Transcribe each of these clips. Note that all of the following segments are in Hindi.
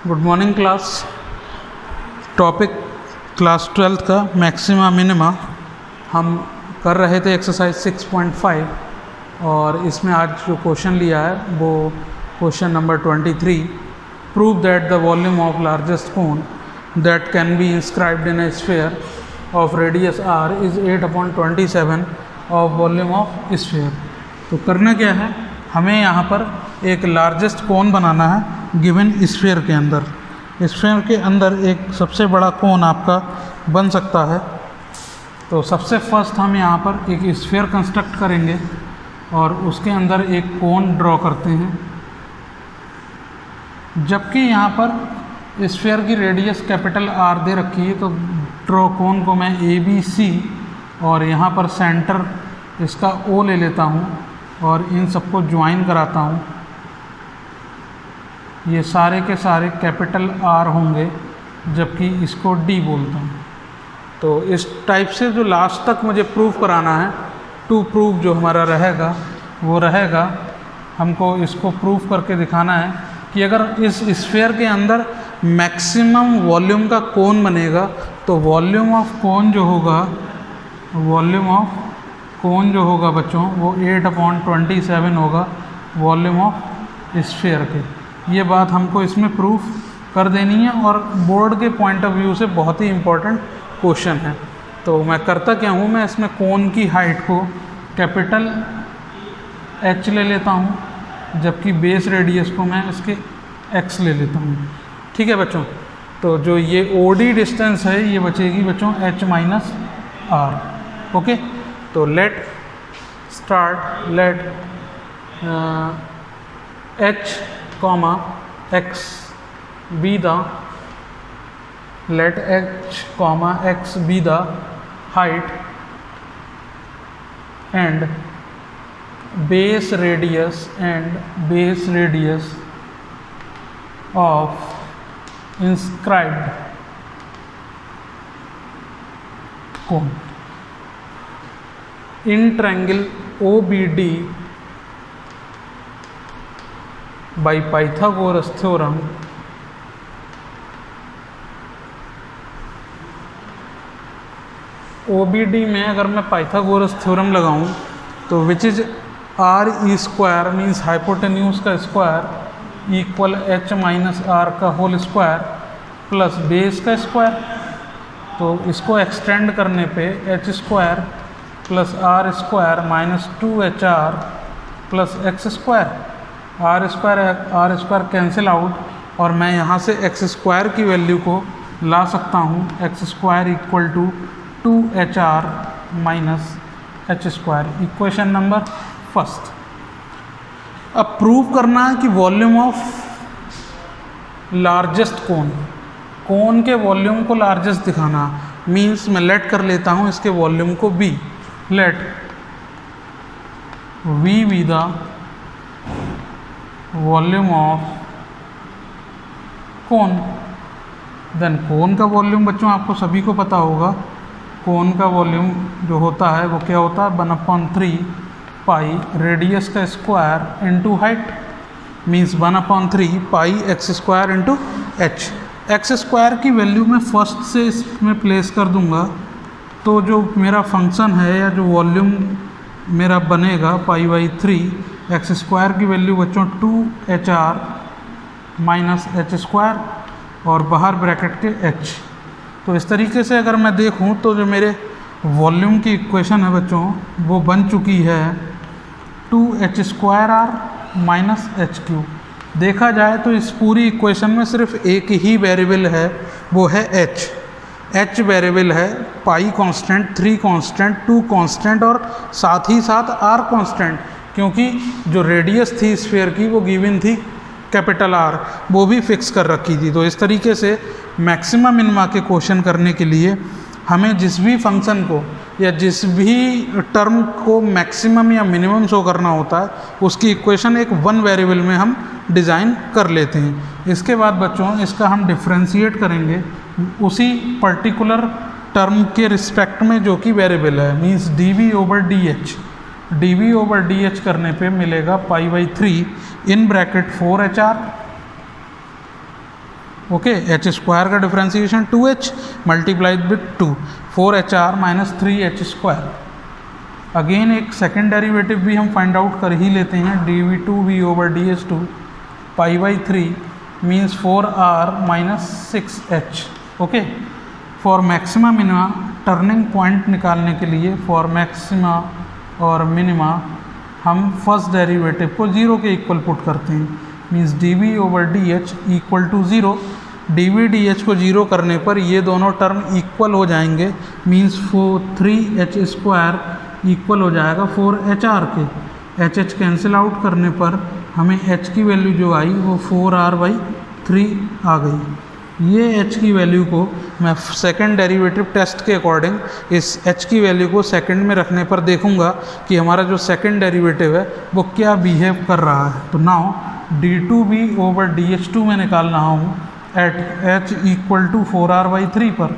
Good morning class. Topic class 12th का मैक्सिमा मिनिमा हम कर रहे थे एक्सरसाइज 6.5 और इसमें आज जो क्वेश्चन लिया है वो question number 23। Prove that the volume of largest cone that can be inscribed in A sphere of radius r is 8/27 of volume of sphere. तो करना क्या है, हमें यहाँ पर एक लार्जेस्ट कोन बनाना है गिवन स्फीयर के अंदर। स्फीयर के अंदर एक सबसे बड़ा कोन आपका बन सकता है। तो सबसे फर्स्ट हम यहाँ पर एक स्फीयर कंस्ट्रक्ट करेंगे और उसके अंदर एक कोन ड्रॉ करते हैं। जबकि यहाँ पर स्फीयर की रेडियस कैपिटल R दे रखी है, तो ड्रॉ कोन को मैं ABC और यहाँ पर सेंटर इसका O ले लेता हूँ और इन सबको ज्वाइन कराता हूँ। ये सारे के सारे कैपिटल R होंगे, जबकि इसको D बोलता हूँ। तो इस टाइप से जो लास्ट तक मुझे प्रूव कराना है, टू प्रूव जो हमारा रहेगा वो रहेगा, हमको इसको प्रूव करके दिखाना है कि अगर इस स्फीयर के अंदर मैक्सिमम वॉल्यूम का कोन बनेगा तो वॉल्यूम ऑफ कोन जो होगा बच्चों वो 8/27 होगा वॉल्यूम ऑफ स्फीयर के। ये बात हमको इसमें प्रूफ कर देनी है और बोर्ड के पॉइंट ऑफ व्यू से बहुत ही इम्पोर्टेंट क्वेश्चन है। तो मैं करता क्या हूँ, मैं इसमें कोन की हाइट को कैपिटल H ले लेता हूँ, जबकि बेस रेडियस को मैं इसके X ले लेता हूँ। ठीक है बच्चों। तो जो ये OD डिस्टेंस है ये बचेगी बच्चों H माइनस R। ओके, तो late H, X be the height and base radius of inscribed cone in triangle OBD by Pythagoras theorem OBD में अगर मैं पाइथागोरस थ्योरम लगाऊं तो which is R² means hypotenuse का square equal H minus R का होल स्क्वायर प्लस बेस का स्क्वायर। तो इसको एक्सटेंड करने पे H² plus R² minus 2HR plus X²। R² cancel out और मैं यहाँ से X² की वैल्यू को ला सकता हूँ। X² equal to 2HR minus H²। Equation number first. अब प्रूव करना है कि वॉल्यूम ऑफ लार्जेस्ट कोन के वॉल्यूम को लार्जेस्ट दिखाना मीन्स मैं लेट कर लेता हूँ इसके वॉल्यूम को B। Let V be the volume of cone. Then cone का वॉल्यूम बच्चों आपको सभी को पता होगा, कोन का वॉल्यूम जो होता है वो क्या होता है 1/3 पाई रेडियस का स्क्वायर इंटू हाइट मीन्स 1/3 पाई X² इंटू H। X² की वैल्यू मैं फर्स्ट से इसमें प्लेस कर दूंगा, तो जो मेरा फंक्शन है या जो वॉल्यूम मेरा बनेगा π/3 X² की वैल्यू बच्चों 2HR माइनस H² और बाहर ब्रैकेट के H। तो इस तरीके से अगर मैं देखूं तो जो मेरे वॉल्यूम की इक्वेशन है बच्चों वो बन चुकी है 2H² माइनस H³। देखा जाए तो इस पूरी इक्वेशन में सिर्फ एक ही वेरिएबल है, वो है H वेरिएबल है, पाई कांस्टेंट, 3 कांस्टेंट, 2 कांस्टेंट और साथ ही साथ R कांस्टेंट, क्योंकि जो रेडियस थी स्फीयर की वो गिवन थी कैपिटल R, वो भी फिक्स कर रखी थी। तो इस तरीके से मैक्सिमा मिनिमा के क्वेश्चन करने के लिए हमें जिस भी फंक्शन को या जिस भी टर्म को मैक्सिमम या मिनिमम शो करना होता है उसकी इक्वेशन एक वन वेरिएबल में हम डिज़ाइन कर लेते हैं। इसके बाद बच्चों इसका हम डिफ्रेंशिएट करेंगे उसी पर्टिकुलर टर्म के रिस्पेक्ट में जो कि वेरिएबल है, मीन्स dV/dH। dV/dH करने पे मिलेगा π/3 in bracket 4HR okay, H square का differentiation 2h multiplied with 2, 4HR minus 3h square. Again एक सेकेंड डेरिवेटिव भी हम फाइंड आउट कर ही लेते हैं, dv2v over dh2 pi by 3 means 4r minus 6h। Okay, for maxima minima turning point निकालने के लिए फॉर मैक्सिमा और मिनिमा हम फर्स्ट डेरिवेटिव को 0 के इक्वल पुट करते हैं, means dv over dh equal to 0। dv dh को 0 करने पर ये दोनों टर्म इक्वल हो जाएंगे, मीन्स 3h स्क्वायर इक्वल हो जाएगा 4HR के। h कैंसिल आउट करने पर हमें h की वैल्यू जो आई वो 4r/3 आ गई। ये h की वैल्यू को मैं सेकंड डेरिवेटिव टेस्ट के अकॉर्डिंग इस h की वैल्यू को सेकंड में रखने पर देखूंगा कि हमारा जो सेकंड डेरिवेटिव है वो क्या बिहेव कर रहा है। तो नाउ d2v ओवर dh2 में निकाल रहा हूँ eight h equal to 4r/3 पर,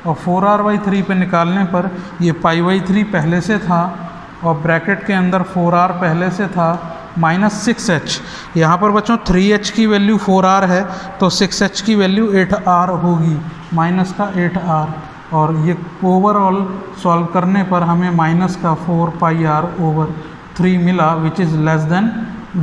और 4r/3 पे निकालने पर ये पाई/3 पहले से था और ब्रैकेट के अंदर 4r पहले से था माइनस 6h। यहाँ पर बच्चों 3h की वैल्यू 4r है तो 6h की वैल्यू 8r होगी, माइनस का 8r, और ये ओवरऑल सॉल्व करने पर हमें माइनस का 4πr/3 मिला which is less than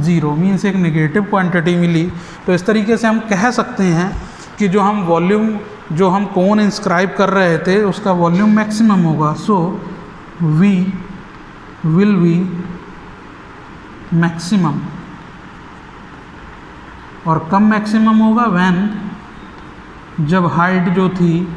0, means एक नेगेटिव क्वांटिटी मिली। तो इस तरीके से हम कह सकते हैं कि जो हम वॉल्यूम जो हम कोन इंस्क्राइब कर रहे थे उसका वॉल्यूम मैक्सिमम होगा। सो v विल बी मैक्सिमम, और कब मैक्सिमम होगा, व्हेन जब हाइट जो थी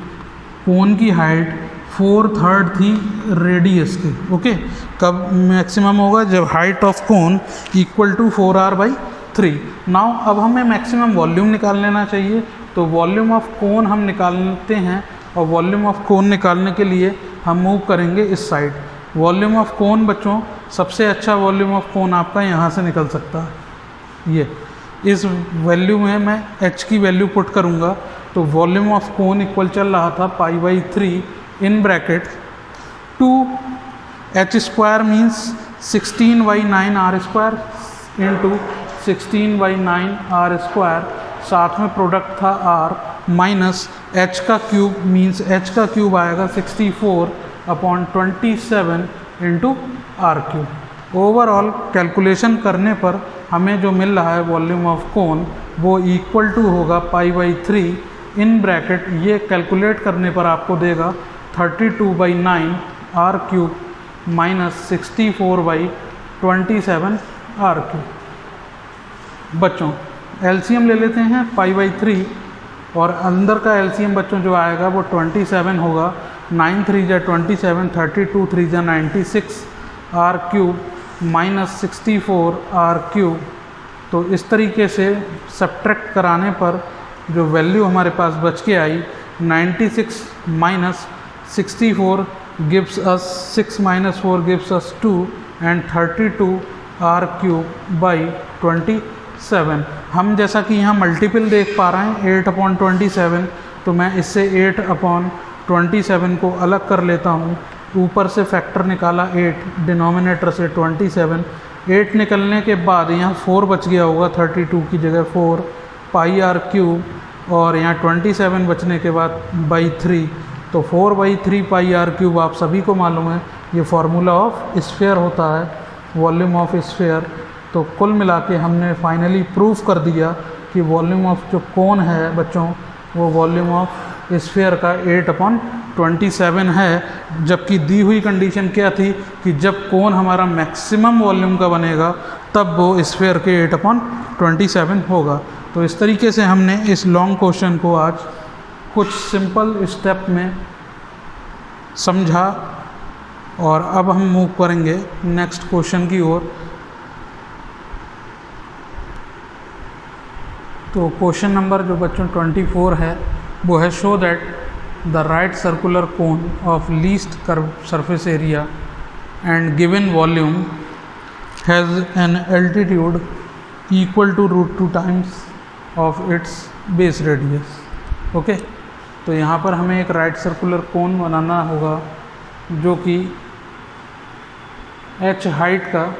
कोन की हाइट 4/3 थी रेडियस के। ओके, कब मैक्सिमम होगा, जब height of cone equal to 4r/3। Now अब हमें मैक्सिमम वॉल्यूम निकाल लेना चाहिए, तो वॉल्यूम ऑफ कोन हम निकालते हैं, और वॉल्यूम ऑफ कोन निकालने के लिए हम मूव करेंगे इस साइड। वॉल्यूम ऑफ कोन बच्चों सबसे अच्छा वॉल्यूम ऑफ कोन आपका यहाँ से निकल सकता है। ये इस वैल्यू में मैं h की वैल्यू पुट करूँगा, तो वॉल्यूम ऑफ कोन इक्वल चल रहा था पाई/3 in bracket 2h square means 16/9r square into 16/9r square, साथ में प्रोडक्ट था r, माइनस h का क्यूब मीन्स h का क्यूब आएगा 64/27 into R cube. Overall calculation करने पर हमें जो मिल रहा है वॉल्यूम ऑफ कोन वो इक्वल टू होगा पाई/3 इन ब्रैकेट, ये कैलकुलेट करने पर आपको देगा 32/9 R cube minus 64/27 R cube. बच्चों एलसीएम ले लेते हैं पाई/3, और अंदर का एलसीएम बच्चों जो आएगा वो 27 होगा, 9 3 जा 27, 32 3 जा 96 R cube minus 64 R cube. तो इस तरीके से सब्ट्रैक्ट कराने पर जो वैल्यू हमारे पास बच के आई 96 minus 64 gives us 6 minus 4 gives us 2 and 32 R cube by 27। हम जैसा कि यहाँ मल्टीपल देख पा रहे हैं 8/27, तो मैं इससे 8/27 को अलग कर लेता हूँ। ऊपर से फैक्टर निकाला 8, डिनोमिनेटर से 27, 8 निकलने के बाद यहाँ 4 बच गया होगा, 32 की जगह 4 पाई आर क्यूब, और यहाँ 27 बचने के बाद बाई 3, तो 4/3 पाई आर क्यूब आप सभी को मालूम है ये फार्मूला ऑफ स्फीयर होता है, वॉल्यूम ऑफ स्फीयर। तो कुल मिला के हमने फाइनली प्रूव कर दिया कि वॉल्यूम ऑफ जो कोन है बच्चों वो वॉल्यूम ऑफ स्फीयर का 8/27 है, जबकि दी हुई कंडीशन क्या थी कि जब कोन हमारा मैक्सिमम वॉल्यूम का बनेगा तब वो स्फीयर के 8/27 होगा। तो इस तरीके से हमने इस लॉन्ग क्वेश्चन को आज कुछ सिंपल स्टेप में समझा, और अब हम मूव करेंगे नेक्स्ट क्वेश्चन की ओर। तो क्वेश्चन नंबर जो बच्चों 24 है वो है show that the right circular cone of least curve surface area and given volume has an altitude equal to √2 times of its base radius. Okay, तो यहाँ पर हमें एक राइट सर्कुलर कोन बनाना होगा जो कि h हाइट का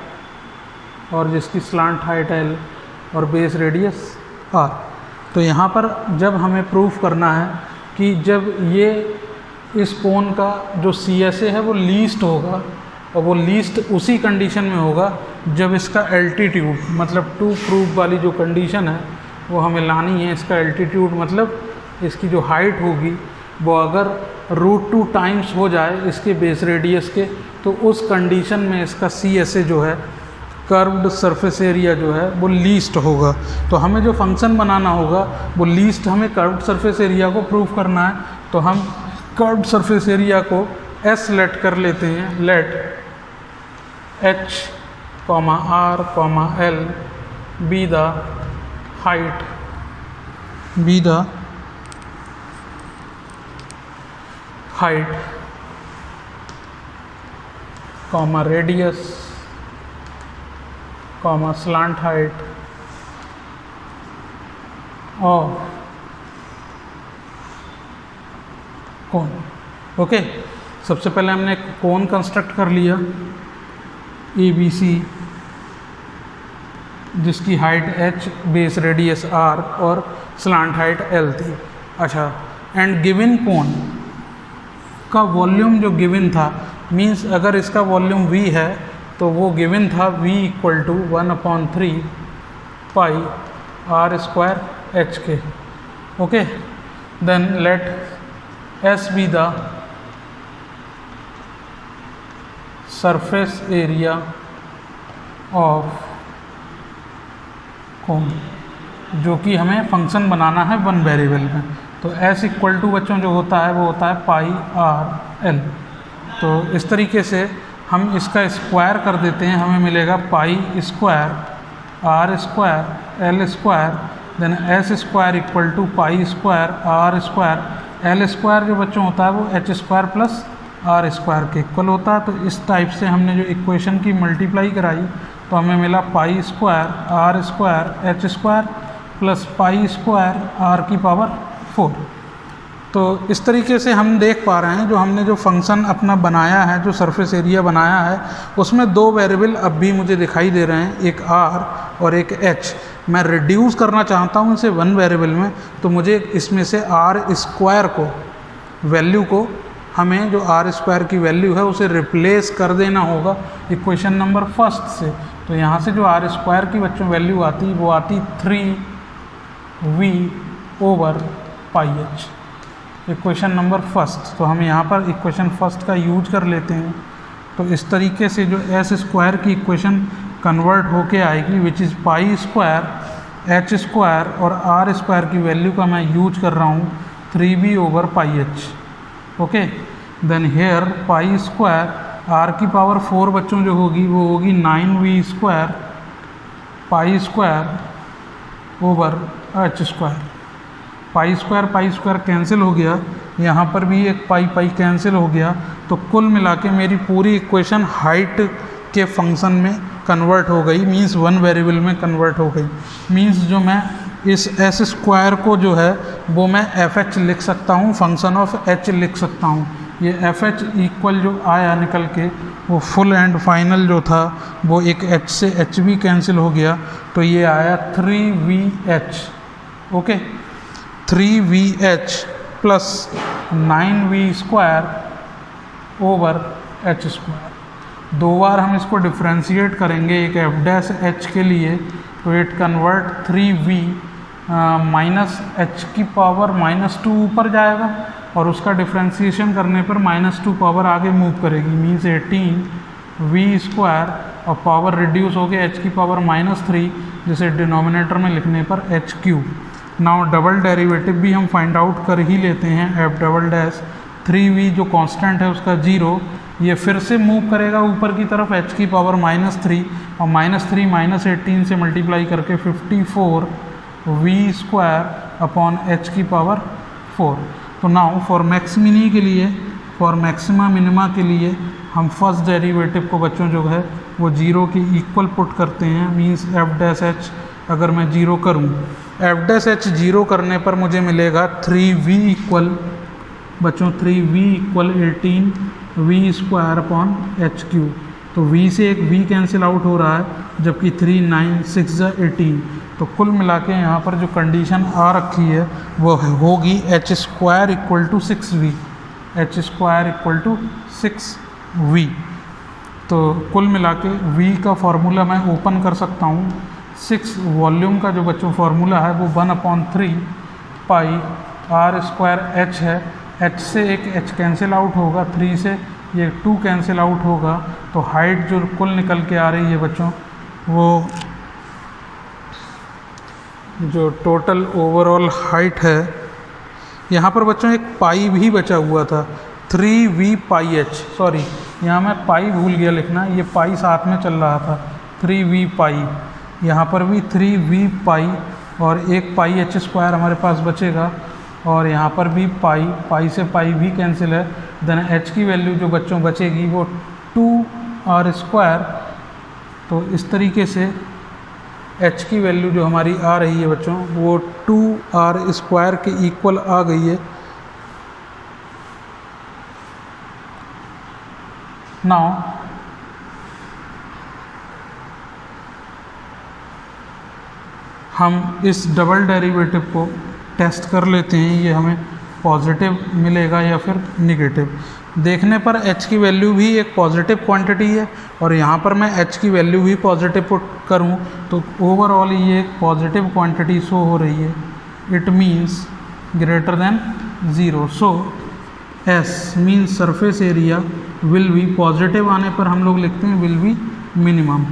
और जिसकी स्लांट हाइट l और बेस रेडियस r। तो यहाँ पर जब हमें प्रूफ करना है कि जब ये इस कोण का जो CSA है वो लीस्ट होगा, और वो लीस्ट उसी कंडीशन में होगा जब इसका एल्टीट्यूड, मतलब टू प्रूफ वाली जो कंडीशन है वो हमें लानी है। इसका एल्टीट्यूड मतलब इसकी जो हाइट होगी वो अगर √2 टाइम्स हो जाए इसके बेस रेडियस के, तो उस कंडीशन में इसका CSA जो है, कर्व्ड सरफेस एरिया जो है, वो लीस्ट होगा। तो हमें जो फंक्शन बनाना होगा वो लीस्ट, हमें कर्व्ड सरफेस एरिया को प्रूव करना है। तो हम कर्व्ड सरफेस एरिया को S लेट कर लेते हैं। Let H, R, L be the height, be the height, radius, slant height of cone. Okay, सबसे पहले हमने एक कोन कंस्ट्रक्ट कर लिया ABC, जिसकी height H, base radius R और स्लांट हाइट L थी। अच्छा, एंड गिवन कोन का वॉल्यूम जो गिवन था, मींस अगर इसका वॉल्यूम V है तो वो गिवन था V = 1/3 pi R² HK। Okay, then let S be the surface area of cone, जो कि हमें फंक्शन बनाना है वन वेरिएबल में। तो S = बच्चों जो होता है वो होता है पाई RL। तो इस तरीके से हम इसका स्क्वायर कर देते हैं, हमें मिलेगा pi square R² L², then S² = pi square R² L² जो बच्चों होता है वो H² प्लस R² के इक्वल होता है। तो इस टाइप से हमने जो इक्वेशन की मल्टीप्लाई कराई तो हमें मिला पाई square R² H² plus pi square R⁴। तो इस तरीके से हम देख पा रहे हैं जो हमने जो फंक्शन अपना बनाया है, जो सरफेस एरिया बनाया है, उसमें दो वेरिएबल अब भी मुझे दिखाई दे रहे हैं, एक R और एक H। मैं रिड्यूस करना चाहता हूँ इसे वन वेरिएबल में, तो मुझे इसमें से R² को वैल्यू को, हमें जो R² की वैल्यू है उसे रिप्लेस कर देना होगा इक्वेशन नंबर फर्स्ट से। तो यहाँ से जो R² की बच्चों वैल्यू आती वो आती 3V/πh, इक्वेशन नंबर फर्स्ट। तो हम यहाँ पर इक्वेशन फर्स्ट का यूज कर लेते हैं। तो इस तरीके से जो S² की इक्वेशन कन्वर्ट होके आएगी, which is pi square H² और R² की वैल्यू का मैं यूज कर रहा हूँ 3V/πh। Okay, then here pi square R⁴ बच्चों जो होगी वो होगी 9V² pi square H²। Pi square cancel हो गया, यहाँ पर भी एक पाई कैंसिल हो गया। तो कुल मिला के मेरी पूरी इक्वेशन हाइट के फंक्शन में कन्वर्ट हो गई, मींस वन वेरिएबल में कन्वर्ट हो गई। मींस जो मैं इस S² को जो है वो मैं FH लिख सकता हूँ, फंक्शन ऑफ H लिख सकता हूँ। ये FH इक्वल जो आया निकल के, वो फुल एंड फाइनल जो था वो एक H से H भी कैंसिल हो गया, तो ये आया 3VH। Okay, 3VH plus 9V²/H²। दो बार हम इसको डिफ्रेंशिएट करेंगे, एक F' के लिए, तो इट कन्वर्ट 3V -H⁻² ऊपर जाएगा और उसका डिफ्रेंशिएशन करने पर -2 पावर आगे मूव करेगी, मीन्स 18V² और पावर रिड्यूस हो गया H⁻³ जिसे डिनोमिनेटर में लिखने पर H3। नाउ डबल डेरिवेटिव भी हम फाइंड आउट कर ही लेते हैं। F', 3V जो कांस्टेंट है उसका 0, ये फिर से मूव करेगा ऊपर की तरफ H⁻³ और -3 -18 से मल्टीप्लाई करके 54V²/H⁴। तो नाउ फॉर मैक्सिमिनी के लिए, फॉर मैक्सिमा मिनिमा के लिए हम फर्स्ट डेरिवेटिव को बच्चों जो है वो 0 के इक्वल पुट करते हैं। मींस F' अगर मैं 0 करूँ, F' 0 करने पर मुझे मिलेगा 3V इक्वल बच्चों 3V = 18V² H3। तो v से एक v कैंसिल आउट हो रहा है, जबकि 3 9 6 18। तो कुल मिला के यहाँ पर जो कंडीशन आ रखी है वो होगी H square equal to 6v, H square equal to 6v। तो कुल मिला के v का फार्मूला मैं ओपन कर सकता हूँ। 6 वॉल्यूम का जो बच्चों फार्मूला है वो 1/3 पाई r स्क्वायर h है। h से एक h कैंसिल आउट होगा, 3 से ये 2 कैंसिल आउट होगा, तो हाइट जो कुल निकल के आ रही है बच्चों वो जो टोटल ओवरऑल हाइट है, यहाँ पर बच्चों एक पाई भी बचा हुआ था, 3v पाई h, सॉरी यहाँ मैं पाई भूल गया लिखना, ये पाई साथ में चल रहा था, 3v पाई, यहाँ पर भी 3v पाई और एक पाई h स्क्वायर हमारे पास बचेगा, और यहाँ पर भी पाई से पाई भी कैंसिल है। देन h की वैल्यू जो बच्चों बचेगी वो 2r स्क्वायर। तो इस तरीके से h की वैल्यू जो हमारी आ रही है बच्चों वो 2r स्क्वायर के इक्वल आ गई है। नाउ हम इस डबल डेरिवेटिव को टेस्ट कर लेते हैं, ये हमें पॉजिटिव मिलेगा या फिर निगेटिव। देखने पर h की वैल्यू भी एक पॉजिटिव क्वांटिटी है और यहाँ पर मैं h की वैल्यू भी पॉजिटिव पुट करूँ तो ओवरऑल ये एक पॉजिटिव क्वांटिटी शो हो रही है। It means greater than 0। So S means surface area will B, positive आने पर हम लोग लिखते हैं will be minimum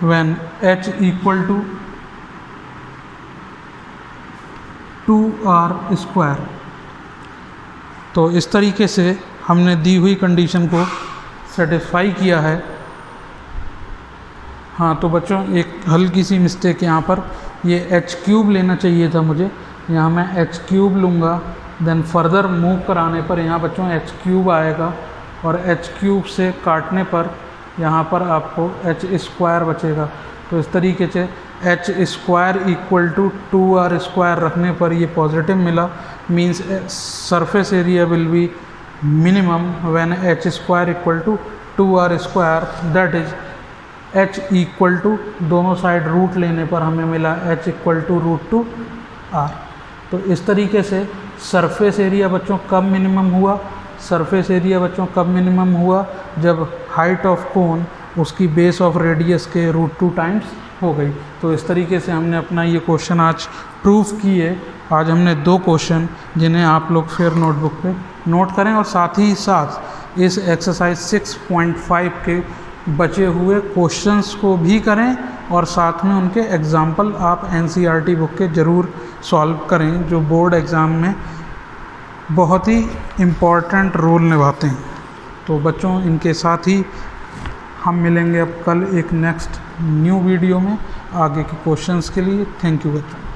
when h equal to 2r square. तो इस तरीके से हमने दी हुई कंडीशन को सेटिस्फाई किया है। हाँ तो बच्चों एक हल्की सी मिस्टेक यहाँ पर, ये h क्यूब लेना चाहिए था मुझे, यहाँ मैं h क्यूब लूँगा, देन फर्दर मूव कराने पर यहाँ बच्चों h क्यूब आएगा और h क्यूब से काटने पर यहाँ पर आपको h स्क्वायर बचेगा। तो इस तरीके से h square equal to 2r square रखने पर ये पॉजिटिव मिला, means surface area will be minimum when h square equal to 2r square, that is h equal to, दोनों साइड रूट लेने पर हमें मिला h इक्वल टू √2r। तो इस तरीके से सरफेस एरिया बच्चों कब मिनिमम हुआ, सरफेस एरिया बच्चों कब मिनिमम हुआ, जब हाइट ऑफ कोन उसकी बेस ऑफ रेडियस के √2 टाइम्स हो गई। तो इस तरीके से हमने अपना ये क्वेश्चन आज प्रूफ किए। आज हमने 2 क्वेश्चन जिन्हें आप लोग फिर नोटबुक पे नोट करें और साथ ही साथ इस एक्सरसाइज 6.5 के बचे हुए क्वेश्चंस को भी करें और साथ में उनके एग्जाम्पल आप NCERT बुक के ज़रूर सॉल्व करें, जो बोर्ड एग्ज़ाम में बहुत ही इम्पॉर्टेंट रोल निभाते हैं। तो बच्चों इनके साथ ही हम मिलेंगे अब कल एक नेक्स्ट न्यू वीडियो में आगे के क्वेश्चंस के लिए। थैंक यू बच्चों।